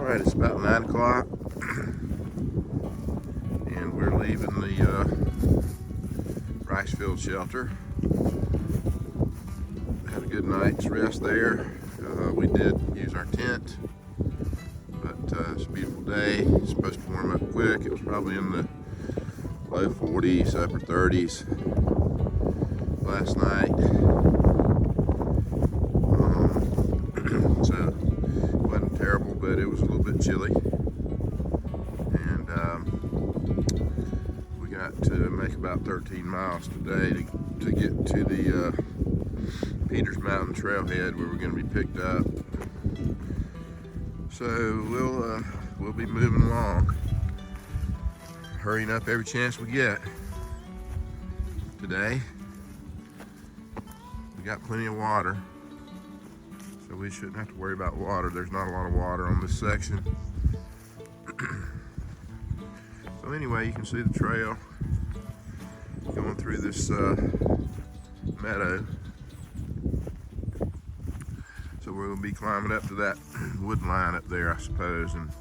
Alright, it's about 9 o'clock and we're leaving the rice field shelter. Had a good night's rest there. We did use our tent, but it's a beautiful day. It's supposed to warm up quick. It was probably in the low 40s, upper 30s last night. So it wasn't terrible, but it was a little bit chilly. And we got to make about 13 miles today to get to the Peters Mountain trailhead where we're going to be picked up. So we'll be moving along, hurrying up every chance we get. Today we got plenty of water, so we shouldn't have to worry about water. There's not a lot of water on this section. So anyway, you can see the trail going through this meadow. So we're going to be climbing up to that wood line up there, I suppose, and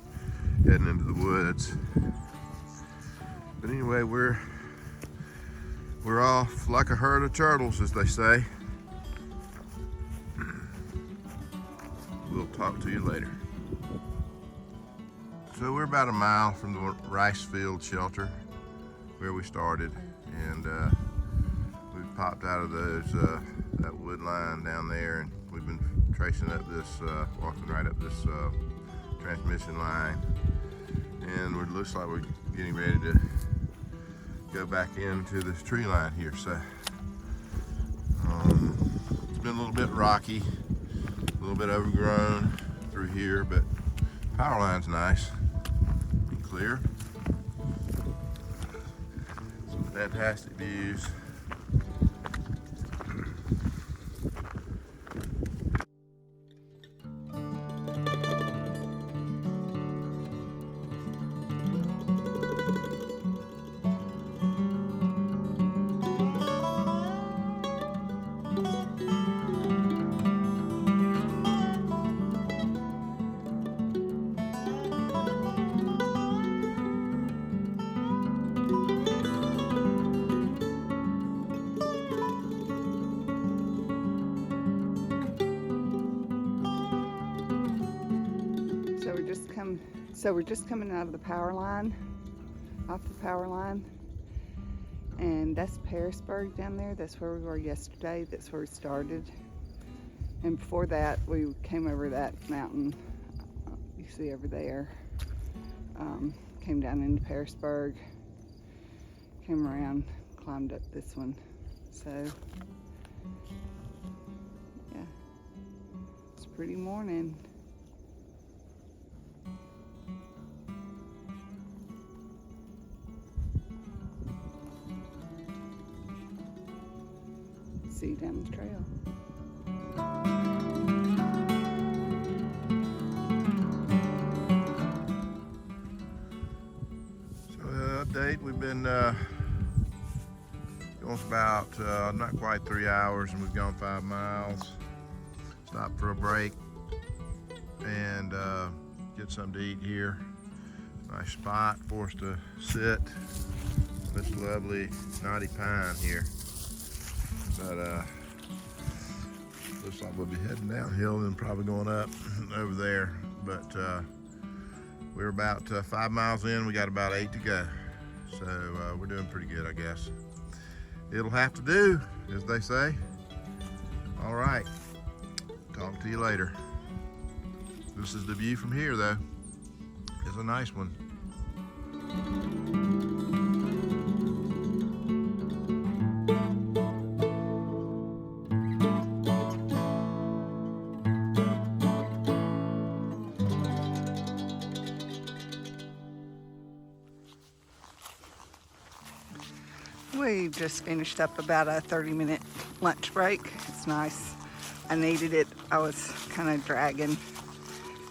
heading into the woods. But anyway, we're off like a herd of turtles, as they say. We'll talk to you later. So we're about a mile from the rice field shelter where we started, and we've popped out of that wood line down there, and we've been tracing up this, walking right up this transmission line, and it looks like we're getting ready to go back into this tree line here. So it's been a little bit rocky, a little bit overgrown through here, but power line's nice and clear. Some fantastic views. So we're just coming out of the power line, off the power line, and that's Pearisburg down there. That's where we were yesterday. That's where we started. And before that, we came over that mountain you see over there. Came down into Pearisburg, came around, climbed up this one. So yeah, it's a pretty morning. See you down the trail. So update, we've been going for about not quite 3 hours, and we've gone 5 miles. Stopped for a break and get something to eat here. Nice spot for us to sit. This lovely knotty pine here. But looks like we'll be heading downhill and probably going up over there. But we're about 5 miles in. We got about 8 to go. So we're doing pretty good, I guess. It'll have to do, as they say. All right, talk to you later. This is the view from here, though. It's a nice one. We just finished up about a 30-minute lunch break. It's nice. I needed it. I was kind of dragging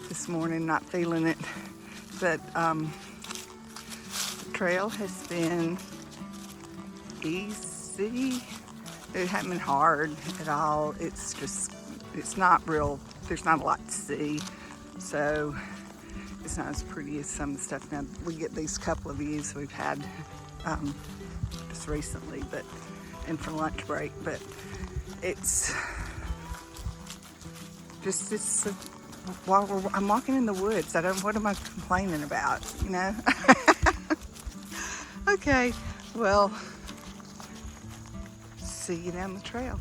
this morning, not feeling it. But the trail has been easy. It hasn't been hard at all. It's just, it's not real, there's not a lot to see. So it's not as pretty as some of the stuff. Now we get these couple of views we've had just recently, and for lunch break, but it's while I'm walking in the woods. What am I complaining about, you know? Okay, well, see you down the trail.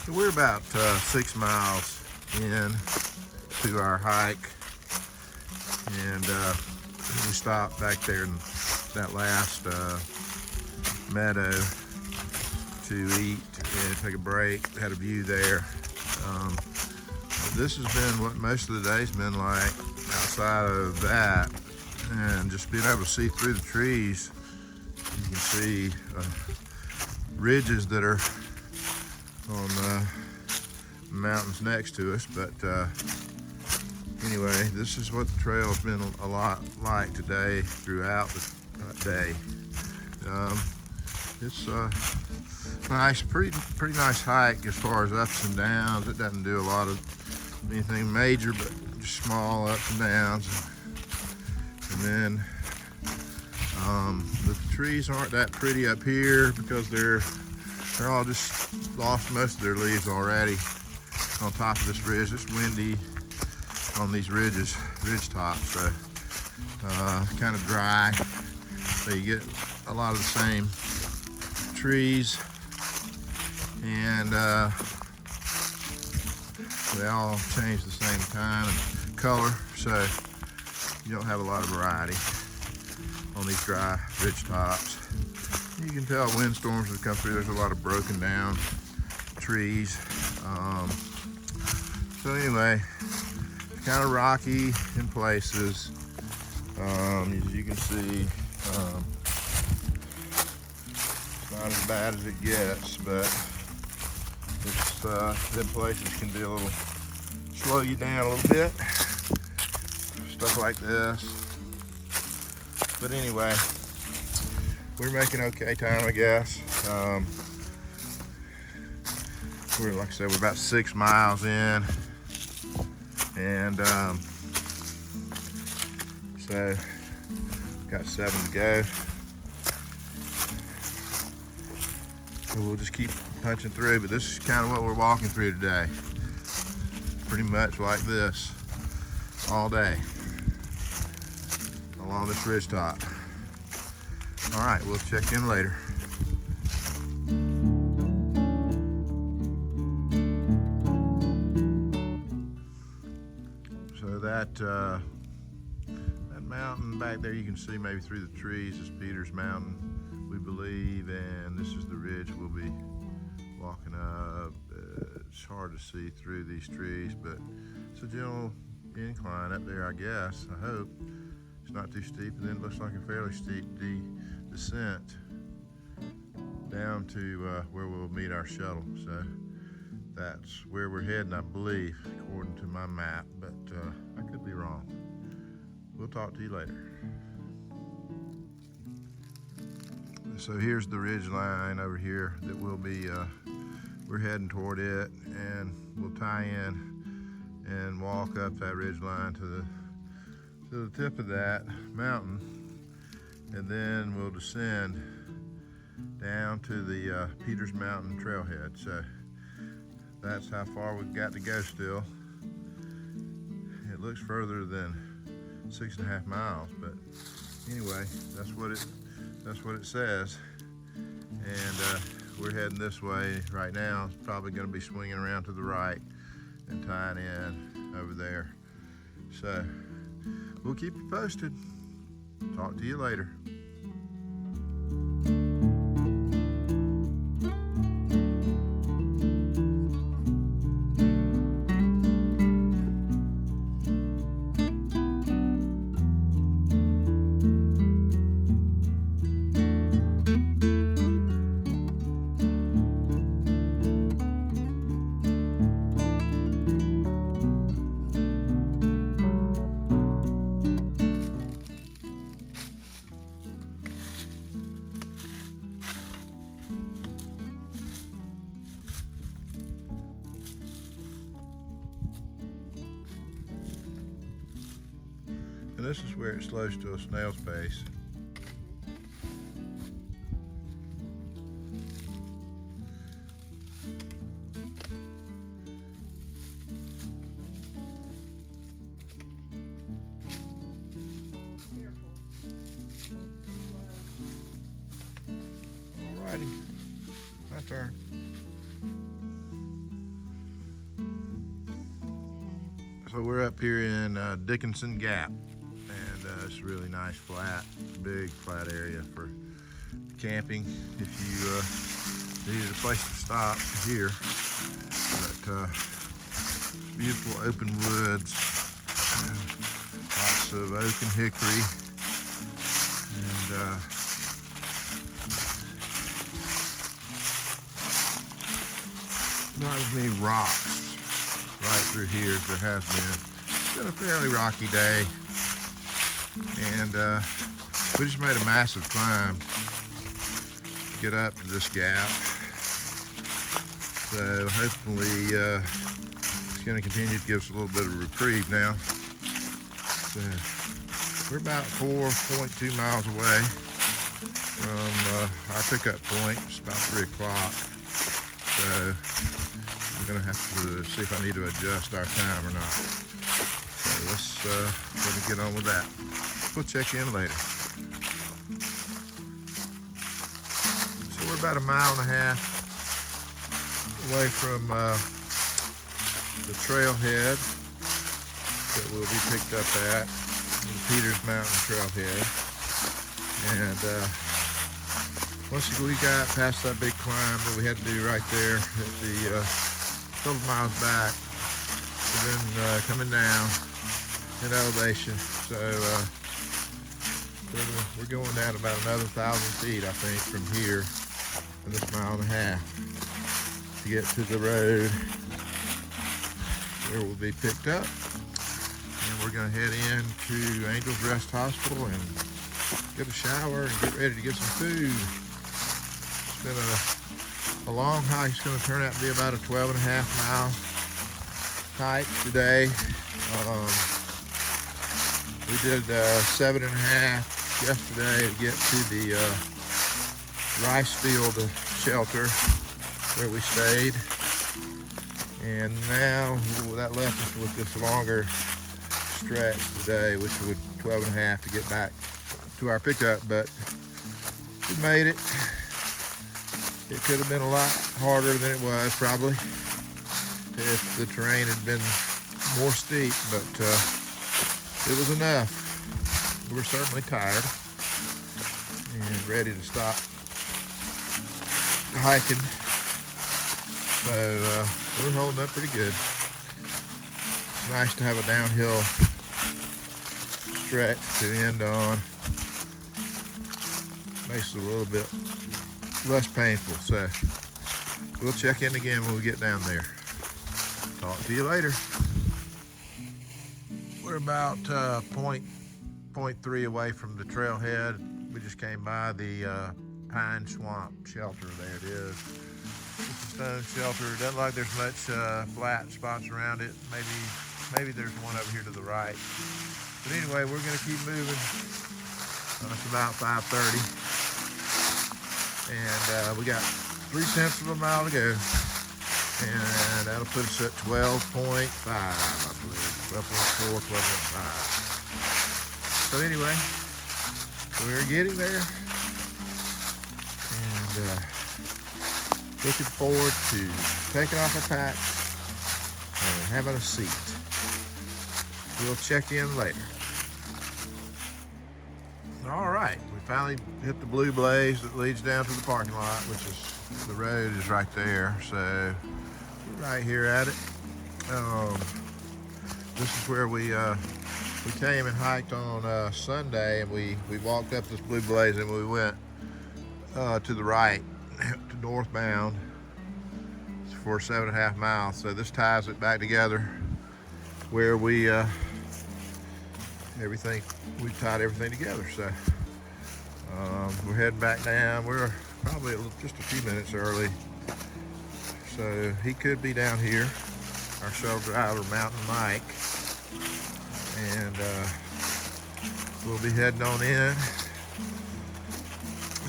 So we're about 6 miles in to our hike, and we stopped back there in that last meadow to eat and take a break. Had a view there. This has been what most of the day's been like outside of that, and just being able to see through the trees. You can see ridges that are on the mountains next to us, but anyway, this is what the trail's been a lot like today throughout the day. It's nice, pretty nice hike as far as ups and downs. It doesn't do a lot of anything major, but just small ups and downs. And then the trees aren't that pretty up here because they're all just lost most of their leaves already on top of this ridge. It's windy on these ridge tops, so kind of dry. So you get a lot of the same trees, and they all change the same time and color, so you don't have a lot of variety on these dry ridge tops. You can tell windstorms that come through. There's a lot of broken down trees. So anyway, kind of rocky in places. As you can see, it's not as bad as it gets, but it's them places can be a little, slow you down a little bit. Stuff like this. But anyway, we're making okay time, I guess. We're, like I said, we're about 6 miles in, and so got 7 to go. So we'll just keep punching through, but this is kind of what we're walking through today. Pretty much like this all day along this ridge top. All right, we'll check in later. So that mountain back there, you can see maybe through the trees, is Peters Mountain, we believe, and this is the ridge we'll be walking up. It's hard to see through these trees, but it's a gentle incline up there, I guess. I hope it's not too steep, and then it looks like a fairly steep descent down to where we'll meet our shuttle. So that's where we're heading, I believe, according to my map, but I could be wrong. We'll talk to you later. So here's the ridge line over here that we'll be, we're heading toward it, and we'll tie in and walk up that ridge line to the tip of that mountain, and then we'll descend down to the Peters Mountain trailhead. So that's how far we've got to go still. It looks further than 6.5 miles, but anyway, that's what it says. And we're heading this way right now. It's probably going to be swinging around to the right and tying in over there. So we'll keep you posted. Talk to you later. And this is where it slows to a snail's pace. Alrighty, my turn. So we're up here in Dickinson Gap, and it's a really nice flat, big flat area for camping if you needed a place to stop here. But beautiful open woods, lots of oak and hickory, and not as many rocks right through here as there has been. It's been a fairly rocky day, and we just made a massive climb to get up to this gap. So hopefully it's going to continue to give us a little bit of reprieve now. So we're about 4.2 miles away from our pickup point. It's about 3 o'clock. So I'm gonna have to see if I need to adjust our time or not. So let's get on with that. We'll check in later. So we're about 1.5 miles away from the trailhead that we'll be picked up at, the Peters Mountain Trailhead. And once we got past that big climb that we had to do right there at the couple miles back, we've been coming down in elevation. So we're going down about another 1,000 feet, I think, from here in this 1.5 miles to get to the road where we'll be picked up. And we're going to head into Angels Rest Hospital and get a shower and get ready to get some food. It's been a long hike. It's going to turn out to be about a 12.5 mile hike today. We did 7.5 yesterday to get to the rice field shelter where we stayed. And now that left us with this longer stretch today, which would 12.5 to get back to our pickup, but we made it. It could have been a lot harder than it was, probably, if the terrain had been more steep, but it was enough. We were certainly tired and ready to stop hiking, so we're holding up pretty good. It's nice to have a downhill stretch to end on. Makes it a little bit less painful, so we'll check in again when we get down there. Talk to you later. We're about 0.3 away from the trailhead. We just came by the Pine Swamp shelter. There it is. It's a stone shelter. It doesn't look like there's much flat spots around it. Maybe there's one over here to the right. But anyway, we're going to keep moving. It's about 5:30. And we got 0.3 of a mile to go. And that'll put us at 12.5, I believe. 12.4, 12.5. So anyway, we're getting there. And looking forward to taking off our packs and having a seat. We'll check in later. All right, we finally hit the blue blaze that leads down to the parking lot, which is, the road is right there. So we're right here at it. This is where we came and hiked on Sunday, and we walked up this blue blaze and we went to the right, to northbound for 7.5 miles. So this ties it back together where we we've tied everything together. So we're heading back down. We're probably just a few minutes early, so he could be down here, our shuttle driver, Mountain Mike, and we'll be heading on in.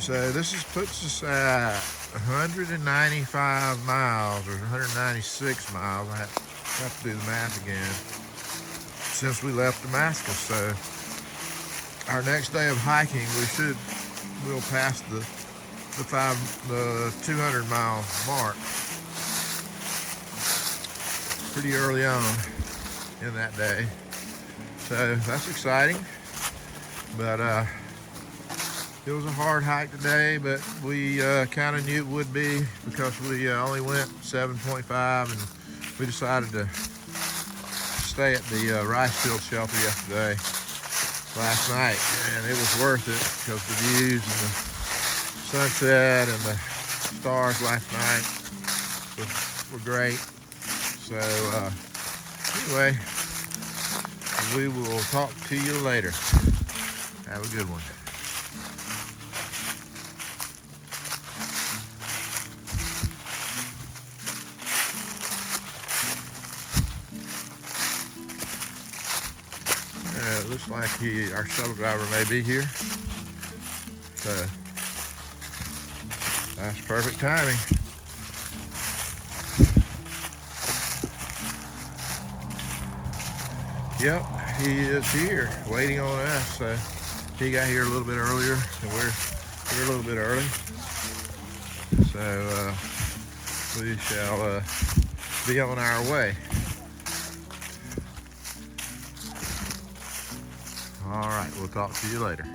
So this puts us at 195 miles or 196 miles. I have to do the math again. Since we left Damascus, so our next day of hiking, we'll pass the 200 mile mark pretty early on in that day. So that's exciting. But it was a hard hike today, but we kind of knew it would be because we only went 7.5, and we decided to stay at the rice field shelter yesterday, last night, and it was worth it because the views and the sunset and the stars last night were great. So anyway, we will talk to you later. Have a good one. It looks like our shuttle driver may be here. So that's perfect timing. Yep, he is here waiting on us. So he got here a little bit earlier, and we're a little bit early. So we shall be on our way. All right, we'll talk to you later.